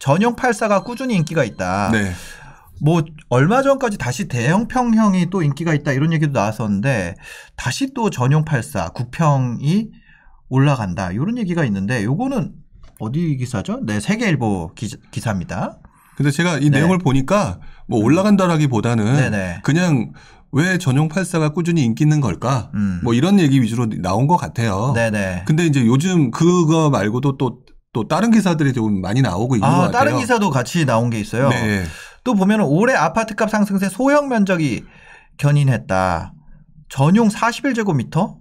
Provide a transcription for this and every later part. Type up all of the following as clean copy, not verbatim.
전용 84가 꾸준히 인기가 있다. 네. 뭐 얼마 전까지 다시 대형 평형이 또 인기가 있다 이런 얘기도 나왔었는데 다시 또 전용 84 국평이 올라간다 이런 얘기가 있는데 요거는 어디 기사죠? 네, 세계일보 기사입니다. 근데 제가 이 네. 내용을 보니까 뭐 올라간다라기보다는 네네. 그냥 왜 전용 84가 꾸준히 인기 있는 걸까? 뭐 이런 얘기 위주로 나온 것 같아요. 네네. 근데 이제 요즘 그거 말고도 또 다른 기사들이 좀 많이 나오고 있는 것 같아요. 다른 기사도 같이 나온 게 있어요. 네. 또 보면은 올해 아파트값 상승세 소형 면적이 견인했다. 전용 41제곱미터?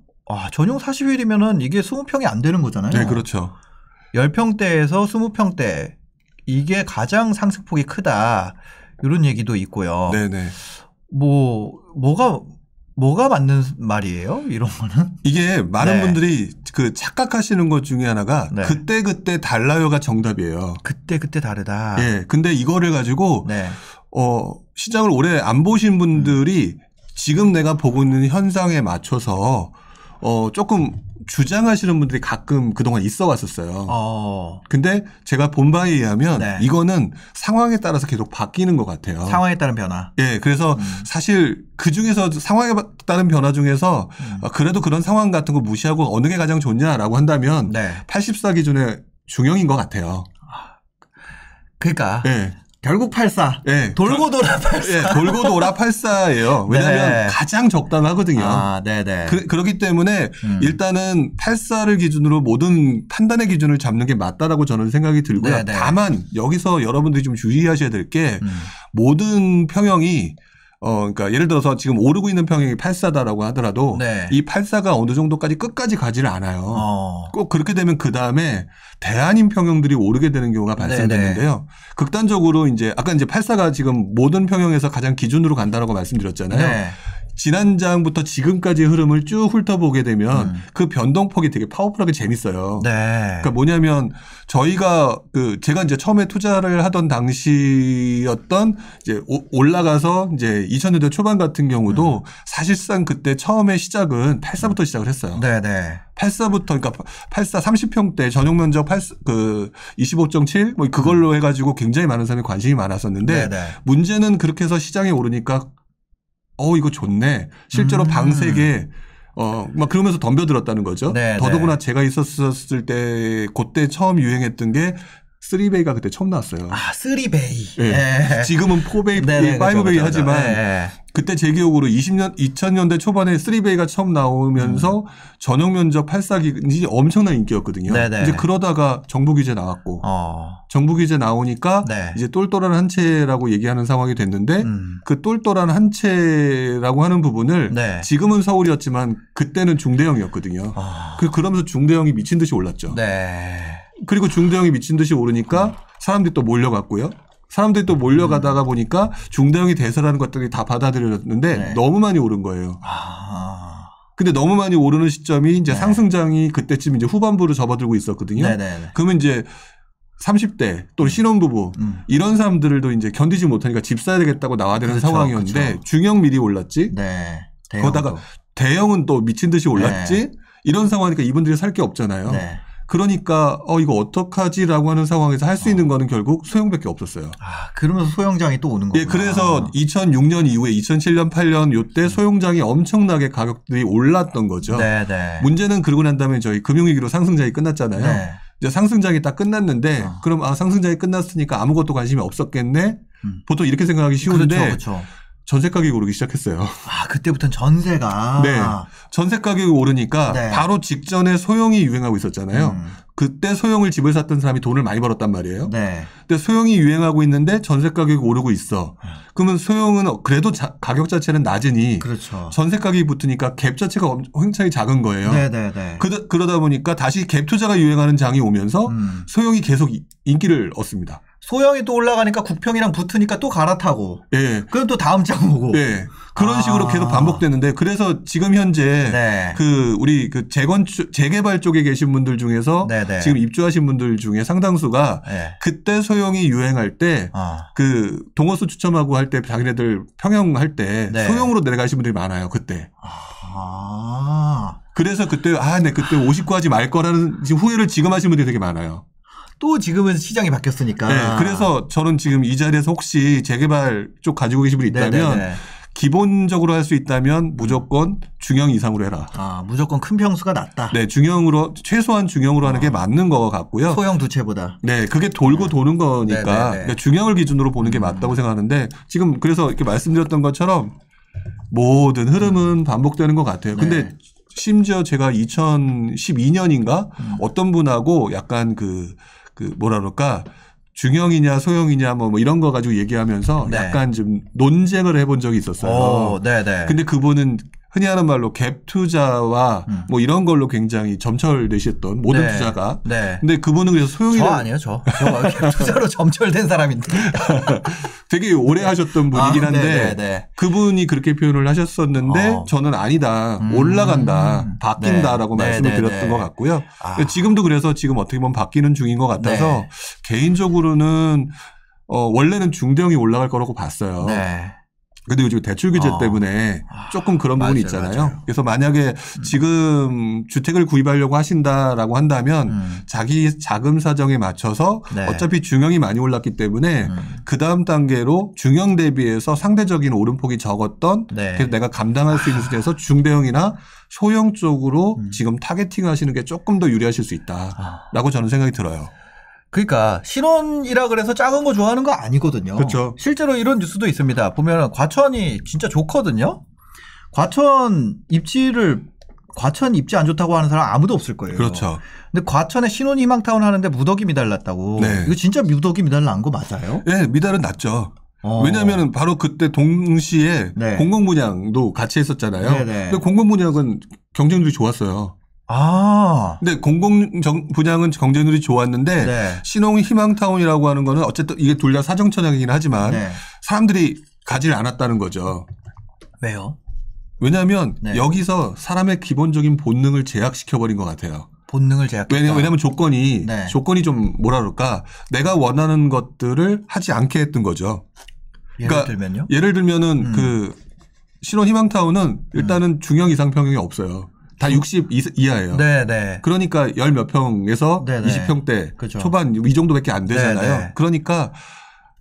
전용 41이면은 이게 20평이 안 되는 거잖아요. 네, 그렇죠. 10평대에서 20평대. 이게 가장 상승폭이 크다. 이런 얘기도 있고요. 네네. 뭐가 맞는 말이에요? 이런 거는? 이게 많은 네. 분들이 그 착각하시는 것 중에 하나가 네. 그때 달라요가 정답이에요. 그때 다르다. 예. 근데 이거를 가지고 네. 시장을 오래 안 보신 분들이 지금 내가 보고 있는 현상에 맞춰서 조금 주장하시는 분들이 가끔 그동안 있어 왔었어요. 근데 제가 본 바에 의하면 네. 이거는 상황에 따라서 계속 바뀌는 것 같아요. 상황에 따른 변화. 예, 그래서 사실 그 중에서 상황에 따른 변화 중에서 그래도 그런 상황 같은 거 무시하고 어느 게 가장 좋냐라고 한다면 네. 84 기준의 중형인 것 같아요. 그러니까 예. 결국 84. 예. 돌고 돌아 84. 예, 돌고 돌아 84예요. 왜냐하면 네. 가장 적당하거든요. 네네. 그렇기 때문에 일단은 84를 기준으로 모든 판단의 기준을 잡는 게 맞다라고 저는 생각이 들고요. 네네. 다만 여기서 여러분들이 좀 주의하셔야 될 게 모든 평형이 그러니까 예를 들어서 지금 오르고 있는 평형이 84다라고 하더라도 네. 이 84가 어느 정도까지 끝까지 가지를 않아요. 꼭 그렇게 되면 그 다음에 대안인 평형들이 오르게 되는 경우가 발생되는데요. 극단적으로 이제 아까 이제 84가 지금 모든 평형에서 가장 기준으로 간다라고 말씀드렸잖아요. 네. 지난장부터 지금까지의 흐름을 쭉 훑어보게 되면 그 변동폭이 되게 파워풀하게 재밌어요. 네. 그러니까 뭐냐면 저희가 제가 이제 처음에 투자를 하던 당시였던 이제 올라가서 이제 2000년대 초반 같은 경우도 사실상 그때 처음에 시작은 84부터 시작을 했어요. 네네. 84부터 그러니까 84 30평대 전용 면적 25.7 뭐 그걸로 해가지고 굉장히 많은 사람이 관심이 많았었는데 네네. 문제는 그렇게 해서 시장에 오르니까 이거 좋네. 실제로 방색에 막 그러면서 덤벼들었다는 거죠. 네, 더더구나 제가 있었을 때 그때 처음 유행했던 게 3베이가 그때 처음 나왔어요. 3베이. 네. 네. 지금은 4베이, 네네, 5베이 그렇죠, 하지만 네. 그때 제 기억으로 2000년대 초반에 3베이가 처음 나오면서 전용 면적 84기이 엄청난 인기였거든요. 네네. 이제 그러다가 정부 규제 나왔고 정부 규제 나오니까 네. 이제 똘똘한 한 채라고 얘기하는 상황이 됐는데 그 똘똘한 한 채라고 하는 부분을 네. 지금은 서울이었지만 그때는 중대형이었거든요. 그러면서 중대형이 미친 듯이 올랐죠. 네. 그리고 중대형이 미친 듯이 오르니까 사람들이 또 몰려갔고요. 사람들이 또 몰려가다가 보니까 중대형이 대세라는 것들이 다 받아들여졌는데 네. 너무 많이 오른 거예요. 근데 너무 많이 오르는 시점이 이제 상승장이 그때쯤 이제 후반부로 접어들고 있었거든요. 네네. 그러면 이제 30대 또 신혼부부 이런 사람들도 이제 견디지 못하니까 집 사야 되겠다고 나와야 되는 그렇죠, 상황이었는데 그렇죠. 중형 미리 올랐지. 네. 거기다가 대형은 또 미친 듯이 올랐지. 이런 상황이니까 이분들이 살 게 없잖아요. 네. 그러니까 이거 어떡하지라고 하는 상황에서 할 수 있는 거는 결국 소형밖에 없었어요. 그러면서 소형장이 또 오는 거구나. 예, 그래서 2006년 이후에 2007년 8년 요때 소형장이 엄청나게 가격들이 올랐던 거죠. 네네. 문제는 그러고 난 다음에 저희 금융위기로 상승장이 끝났잖아요. 네. 이제 상승장이 딱 끝났는데 그럼 상승장이 끝났으니까 아무것도 관심이 없었겠네. 보통 이렇게 생각하기 쉬운데 그렇죠. 전세 가격이 오르기 시작했어요. 그때부터는 전세가. 네. 전세 가격이 오르니까 네. 바로 직전에 소형이 유행하고 있었잖아요. 그때 소형을 집을 샀던 사람이 돈을 많이 벌었단 말이에요. 네. 근데 소형이 유행하고 있는데 전세 가격이 오르고 있어. 그러면 소형은 그래도 가격 자체는 낮으니 그렇죠. 전세 가격이 붙으니까 갭 자체가 굉장히 작은 거예요. 네네네. 그러다 보니까 다시 갭 투자가 유행하는 장이 오면서 소형이 계속 인기를 얻습니다. 소형이 또 올라가니까 국평이랑 붙으니까 또 갈아타고. 예. 그럼 또 다음 장 오고. 예. 그런 식으로 계속 반복되는데 그래서 지금 현재 네. 우리 재개발 쪽에 계신 분들 중에서 네네. 지금 입주하신 분들 중에 상당수가 네. 그때 소형이 유행할 때 동호수 추첨하고 할 때 자기네들 평형할 때 네. 소형으로 내려가신 분들이 많아요. 그때. 아. 그래서 그때 네 그때 59 하지 말 거라는 지금 후회를 지금 하시는 분들이 되게 많아요. 또 지금은 시장이 바뀌었으니까. 네, 그래서 저는 지금 이 자리에서 혹시 재개발 쪽 가지고 계신 분이 있다면 네네네. 기본적으로 할 수 있다면 무조건 중형 이상으로 해라. 아, 무조건 큰 평수가 낫다. 네, 중형으로 최소한 중형으로 하는 게 맞는 것 같고요. 소형 두 채보다. 네, 그게 돌고 도는 거니까 그러니까 중형을 기준으로 보는 게 맞다고 생각하는데 지금 그래서 이렇게 말씀드렸던 것처럼 모든 흐름은 반복되는 것 같아요. 근데 심지어 제가 2012년인가 어떤 분하고 약간 그 뭐라 그럴까 중형이냐 소형이냐 뭐 이런 거 가지고 얘기하면서 약간 좀 논쟁을 해본 적이 있었어요. 네네. 근데 그분은 흔히 하는 말로 갭 투자와 뭐 이런 걸로 굉장히 점철되셨던 모든 투자가. 네. 근데 그분은 그래서 소형이라고. 저 아니에요, 저 갭 투자로 점철된 사람인데. 되게 오래 하셨던 분이긴 한데 그분이 그렇게 표현을 하셨었는데 저는 아니다. 올라간다. 바뀐다라고 말씀을 드렸던 것 같고요. 지금도 그래서 지금 어떻게 보면 바뀌는 중인 것 같아서 개인적으로는 원래는 중대형이 올라갈 거라고 봤어요. 근데 요즘 대출 규제 때문에 조금 그런 부분이 있잖아요. 맞아요. 그래서 만약에 지금 주택을 구입하려고 하신다라고 한다면 자기 자금 사정에 맞춰서 어차피 중형이 많이 올랐기 때문에 그 다음 단계로 중형 대비해서 상대적인 오름폭이 적었던 그래서 내가 감당할 수 있는 수준에서 중대형이나 소형 쪽으로 지금 타겟팅 하시는 게 조금 더 유리하실 수 있다라고 저는 생각이 들어요. 그러니까 신혼이라 그래서 작은 거 좋아하는 거 아니거든요. 그렇죠. 실제로 이런 뉴스도 있습니다. 보면 과천이 진짜 좋거든요. 과천 입지 안 좋다고 하는 사람 아무도 없을 거예요. 그렇죠. 근데 과천에 신혼 희망타운 하는데 무더기 미달났다고. 이거 진짜 무더기 미달 난 거 맞아요? 네, 미달은 났죠. 왜냐하면 바로 그때 동시에 공공분양도 같이 했었잖아요. 근데 공공분양은 경쟁률이 좋았어요. 근데 분양은 경쟁률이 좋았는데 신혼 희망타운이라고 하는 거는 어쨌든 이게 둘 다 사정천양이긴 하지만 사람들이 가지를 않았다는 거죠. 왜요? 왜냐하면 여기서 사람의 기본적인 본능을 제약시켜버린 것 같아요. 본능을 제약했다. 왜냐하면 조건이 좀 뭐라 그럴까 내가 원하는 것들을 하지 않게 했던 거죠. 예를 들면요? 예를 들면은 그 신혼 희망타운은 일단은 중형 이상 평형이 없어요. 다 60 이하예요. 그러니까 10 몇 평에서 20평대 그렇죠. 초반 이 정도밖에 안 되잖아요. 그러니까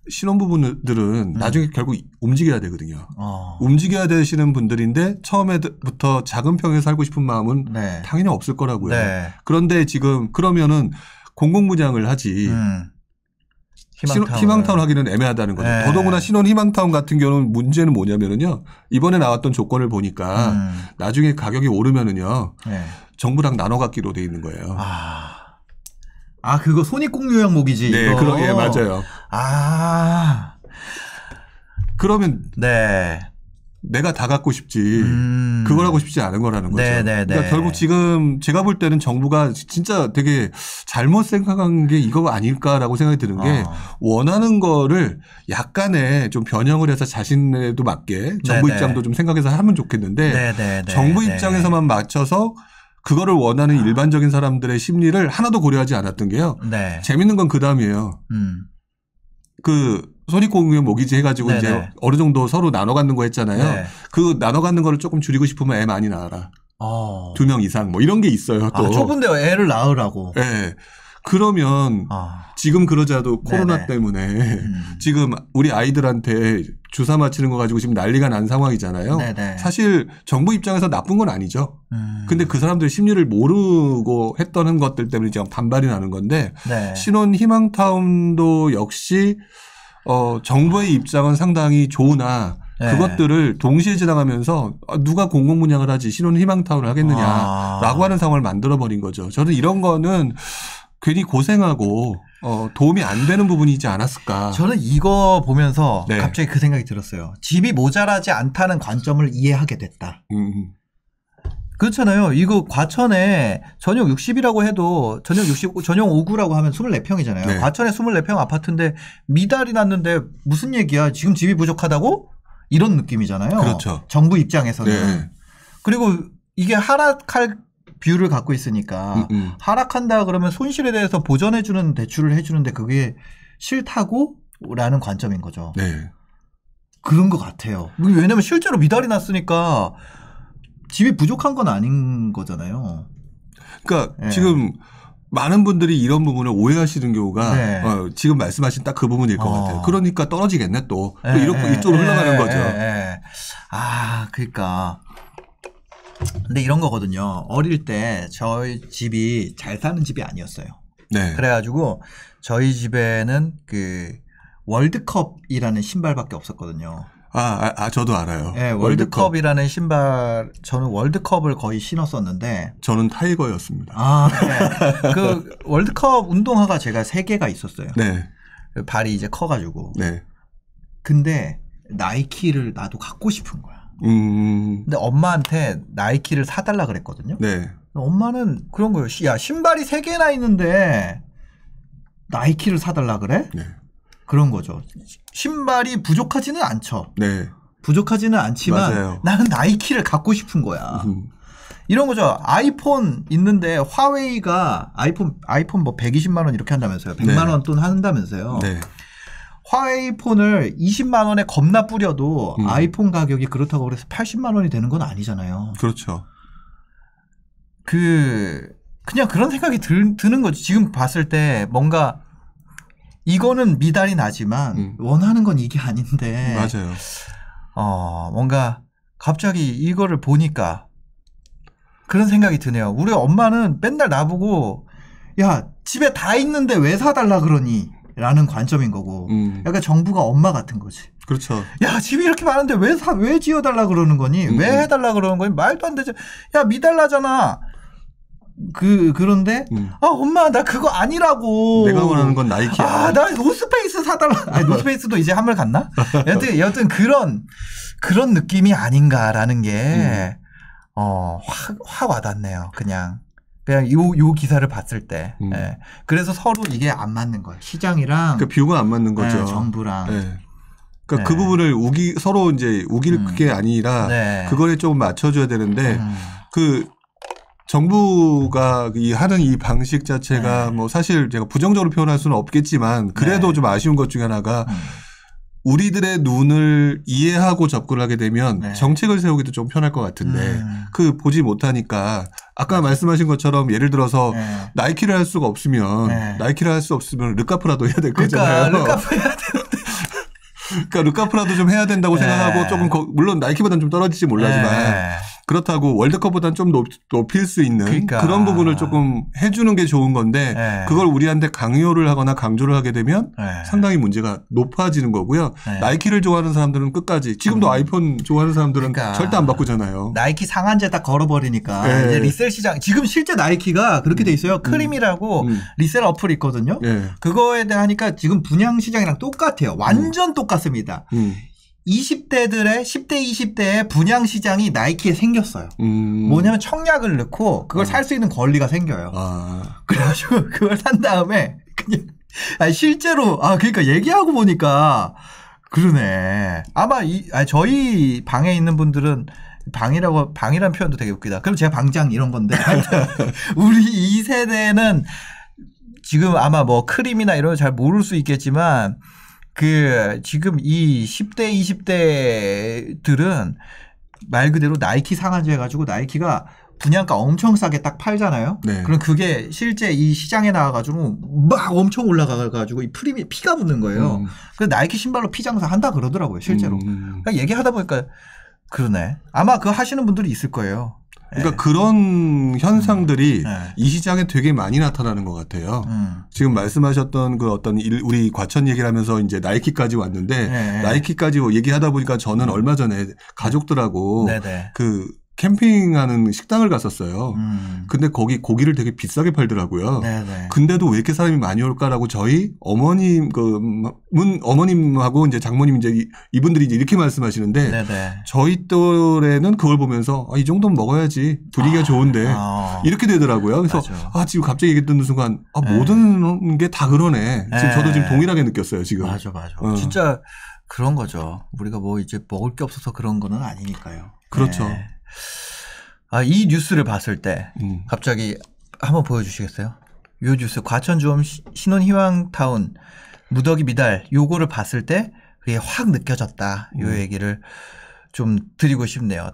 신혼부부들은 나중에 결국 움직여야 되거든요. 움직여야 되시는 분들인데 처음에부터 작은 평에 살고 싶은 마음은 당연히 없을 거라고요. 그런데 지금 그러면은 공공분양을 하지 희망타운 하기는 애매하다는 거죠. 더더구나 신혼 희망타운 같은 경우는 문제는 뭐냐면은요. 이번에 나왔던 조건을 보니까 나중에 가격이 오르면은요. 정부랑 나눠 갖기로 돼 있는 거예요. 그거 손익공유형 모기지. 네, 예, 맞아요. 그러면 내가 다 갖고 싶지 그걸 하고 싶지 않은 거라는 거죠. 그러니까 결국 지금 제가 볼 때는 정부가 진짜 되게 잘못 생각한 게 이거 아닐까라고 생각이 드는 게 원하는 거를 약간의 좀 변형을 해서 자신에도 맞게 정부 입장도 좀 생각해서 하면 좋겠는데 정부 입장에서만 맞춰서 그거를 원하는 일반적인 사람들의 심리를 하나도 고려하지 않았던 게요. 재밌는 건 그 다음이에요. 그 손익공유형 모기지 해가지고 이제 어느 정도 서로 나눠 갖는 거 했잖아요. 그 나눠 갖는 거를 조금 줄이고 싶으면 애 많이 낳아라. 2명 이상 뭐 이런 게 있어요. 또. 좁은데 애를 낳으라고. 네. 그러면 지금 그러자도 코로나 때문에 지금 우리 아이들한테 주사 맞히는 거 가지고 지금 난리가 난 상황이잖아요. 사실 정부 입장에서 나쁜 건 아니죠. 근데 그 사람들의 심리를 모르고 했던 것들 때문에 지금 반발이 나는 건데 신혼 희망타운도 역시 정부의 입장은 상당히 좋으나 그것들을 동시에 지나가면서 누가 공공분양을 하지 신혼 희망타운을 하겠느냐라고 하는 상황을 만들어버린 거죠. 저는 이런 거는 괜히 고생하고 도움이 안 되는 부분이지 않았을까. 저는 이거 보면서 갑자기 그 생각이 들었어요. 집이 모자라지 않다는 관점을 이해하게 됐다. 그렇잖아요. 이거 과천에 전용 60이라고 해도 전용 60, 전용 5구라고 하면 24평이잖아요. 과천에 24평 아파트인데 미달이 났는데 무슨 얘기야. 지금 집이 부족하다고? 이런 느낌이잖아요. 그렇죠. 정부 입장에서는. 그리고 이게 하락할 뷰를 갖고 있으니까 하락한다 그러면 손실에 대해서 보전해 주는 대출을 해 주는데 그게 싫다고? 라는 관점인 거죠. 그런 것 같아요. 왜냐면 실제로 미달이 났으니까 집이 부족한 건 아닌 거잖아요. 그러니까 지금 많은 분들이 이런 부분을 오해하시는 경우가 네. 지금 말씀하신 딱 그 부분일 것 같아요. 그러니까 떨어지겠네 또 이쪽으로 흘러가는 거죠. 그러니까. 근데 이런 거거든요. 어릴 때 저희 집이 잘 사는 집이 아니었어요. 네. 그래가지고 저희 집에는 그 월드컵이라는 신발밖에 없었거든요. 저도 알아요. 네, 월드컵이라는 신발, 저는 월드컵을 거의 신었었는데. 저는 타이거였습니다. 네. 그 월드컵 운동화가 제가 3개가 있었어요. 네. 발이 이제 커가지고. 네. 근데 나이키를 나도 갖고 싶은 거야. 근데 엄마한테 나이키를 사달라 그랬거든요. 네. 엄마는 그런 거예요. 야, 신발이 3개나 있는데 나이키를 사달라 그래? 네. 그런 거죠. 신발이 부족하지는 않죠. 네. 부족하지는 않지만 맞아요. 나는 나이키를 갖고 싶은 거야. 이런 거죠. 아이폰 있는데 화웨이가 아이폰 뭐 120만 원 이렇게 한다면서요. 100만 원 돈 한다면서요. 네. 화웨이 폰을 20만 원에 겁나 뿌려도 아이폰 가격이 그렇다고 그래서 80만 원이 되는 건 아니잖아요. 그렇죠. 그냥 그런 생각이 드는 거지. 지금 봤을 때 뭔가 이거는 미달이 나지만 원하는 건 이게 아닌데. 맞아요. 뭔가 갑자기 이거를 보니까 그런 생각이 드네요. 우리 엄마는 맨날 나보고 야, 집에 다 있는데 왜 사달라 그러니? 라는 관점인 거고. 약간 정부가 엄마 같은 거지. 그렇죠. 야, 집이 이렇게 많은데 왜 지어달라 그러는 거니? 왜 해달라 그러는 거니? 말도 안 되죠. 야, 미달라잖아. 그런데 엄마 나 그거 아니라고. 내가 원하는 건 나이키야. 나 노스페이스 사달라. 아니, 노스페이스도 이제 한물 갔나? 여튼 그런 느낌이 아닌가라는 게 확 와닿네요. 그냥 요 기사를 봤을 때. 예. 그래서 서로 이게 안 맞는 거예요. 시장이랑 그 뷰가 안 맞는 거죠. 정부랑. 네. 그러니까 그 부분을 서로 이제 우길 게 아니라 그거에 좀 맞춰줘야 되는데 그 정부가 하는 이 방식 자체가 뭐 사실 제가 부정적으로 표현할 수는 없겠지만 그래도 좀 아쉬운 것 중에 하나가 우리들의 눈을 이해하고 접근을 하게 되면 정책을 세우기도 좀 편할 것 같은데 보지 못하니까 아까 말씀하신 것처럼 예를 들어서 나이키를 할 수가 없으면 나이키를 할 수 없으면 르카프라도 해야 될 거잖아요. 르카프 해야 되는데. 그러니까 르카프라도 좀 해야 된다고 생각하고 조금 물론 나이키보다는 좀 떨어질지 몰라지만 그렇다고 월드컵보다는 좀 높일 수 있는 그런 부분을 조금 해주는 게 좋은 건데 그걸 우리한테 강요를 하거나 강조를 하게 되면 상당히 문제가 높아지는 거고요. 나이키를 좋아하는 사람들은 끝까지 지금도 아이폰 좋아하는 사람들은 절대 안 바꾸잖아요. 나이키 상한제 딱 걸어버리니까 이제 리셀 시장 지금 실제 나이키가 그렇게 돼 있어요. 크림이라고 리셀 어플이 있거든요. 그거에 대해 하니까 지금 분양 시장이랑 똑같아요. 완전 똑같습니다. 20대들의 10대 20대의 분양 시장이 나이키에 생겼어요. 뭐냐면 청약을 넣고 그걸 살 수 있는 권리가 생겨요. 그래가지고 그걸 산 다음에 그냥 실제로 그러니까 얘기하고 보니까 그러네. 아마 저희 방에 있는 분들은 방이란 표현도 되게 웃기다. 그럼 제가 방장 이런 건데 우리 이 세대는 지금 아마 뭐 크림이나 이런 거 잘 모를 수 있겠지만 지금 이 10대, 20대들은 말 그대로 나이키 상한제 해가지고 나이키가 분양가 엄청 싸게 딱 팔잖아요. 그럼 그게 실제 이 시장에 나와가지고 막 엄청 올라가가지고 이 프림이 피가 붙는 거예요. 그래서 나이키 신발로 피 장사 한다 그러더라고요, 실제로. 그러니까 얘기하다 보니까 그러네. 아마 그거 하시는 분들이 있을 거예요. 그러니까 그런 현상들이 이 시장에 되게 많이 나타나는 것 같아요. 지금 말씀하셨던 그 어떤 우리 과천 얘기를 하면서 이제 나이키까지 왔는데 나이키까지 얘기하다 보니까 저는 얼마 전에 가족들하고 캠핑하는 식당을 갔었어요. 근데 거기 고기를 되게 비싸게 팔더라고요. 근데도 왜 이렇게 사람이 많이 올까라고 저희 어머님하고 이제 장모님 이제 이분들이 이제 이렇게 말씀하시는데 저희 또래는 그걸 보면서 이 정도는 먹어야지 분위기가 좋은데 이렇게 되더라고요. 그래서 지금 갑자기 얘기 듣는 순간 모든 게 다 그러네. 지금 저도 지금 동일하게 느꼈어요. 지금. 맞아. 진짜 그런 거죠. 우리가 뭐 이제 먹을 게 없어서 그런 거는 아니니까요. 그렇죠. 이 뉴스를 봤을 때 갑자기 한번 보여주시겠어요? 요 뉴스 과천주엄 신혼희망타운 무더기 미달 요거를 봤을 때 그게 확 느껴졌다. 요 얘기를 좀 드리고 싶네요.